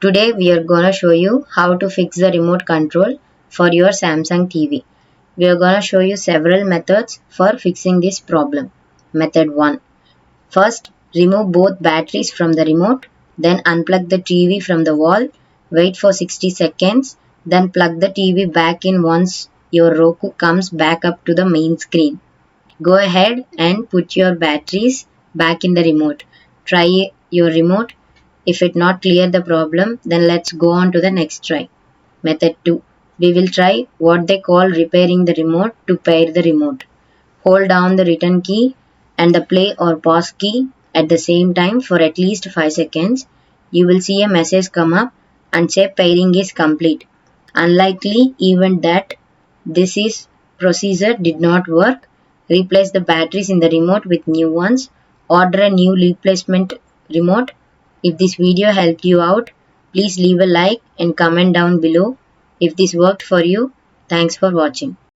Today we are gonna show you how to fix the remote control for your Samsung TV. We are gonna show you several methods for fixing this problem. Method 1. First, remove both batteries from the remote, then unplug the TV from the wall, wait for 60 seconds, then plug the TV back in once your Roku comes back up to the main screen. Go ahead and put your batteries back in the remote. Try your remote. If it not clear the problem, then let's go on to the next try. Method 2. We will try what they call repairing the remote to pair the remote. Hold down the return key and the play or pause key at the same time for at least 5 seconds. You will see a message come up and say pairing is complete. Unlikely even that this is procedure did not work. Replace the batteries in the remote with new ones. Order a new replacement remote. If this video helped you out, please leave a like and comment down below. If this worked for you, thanks for watching.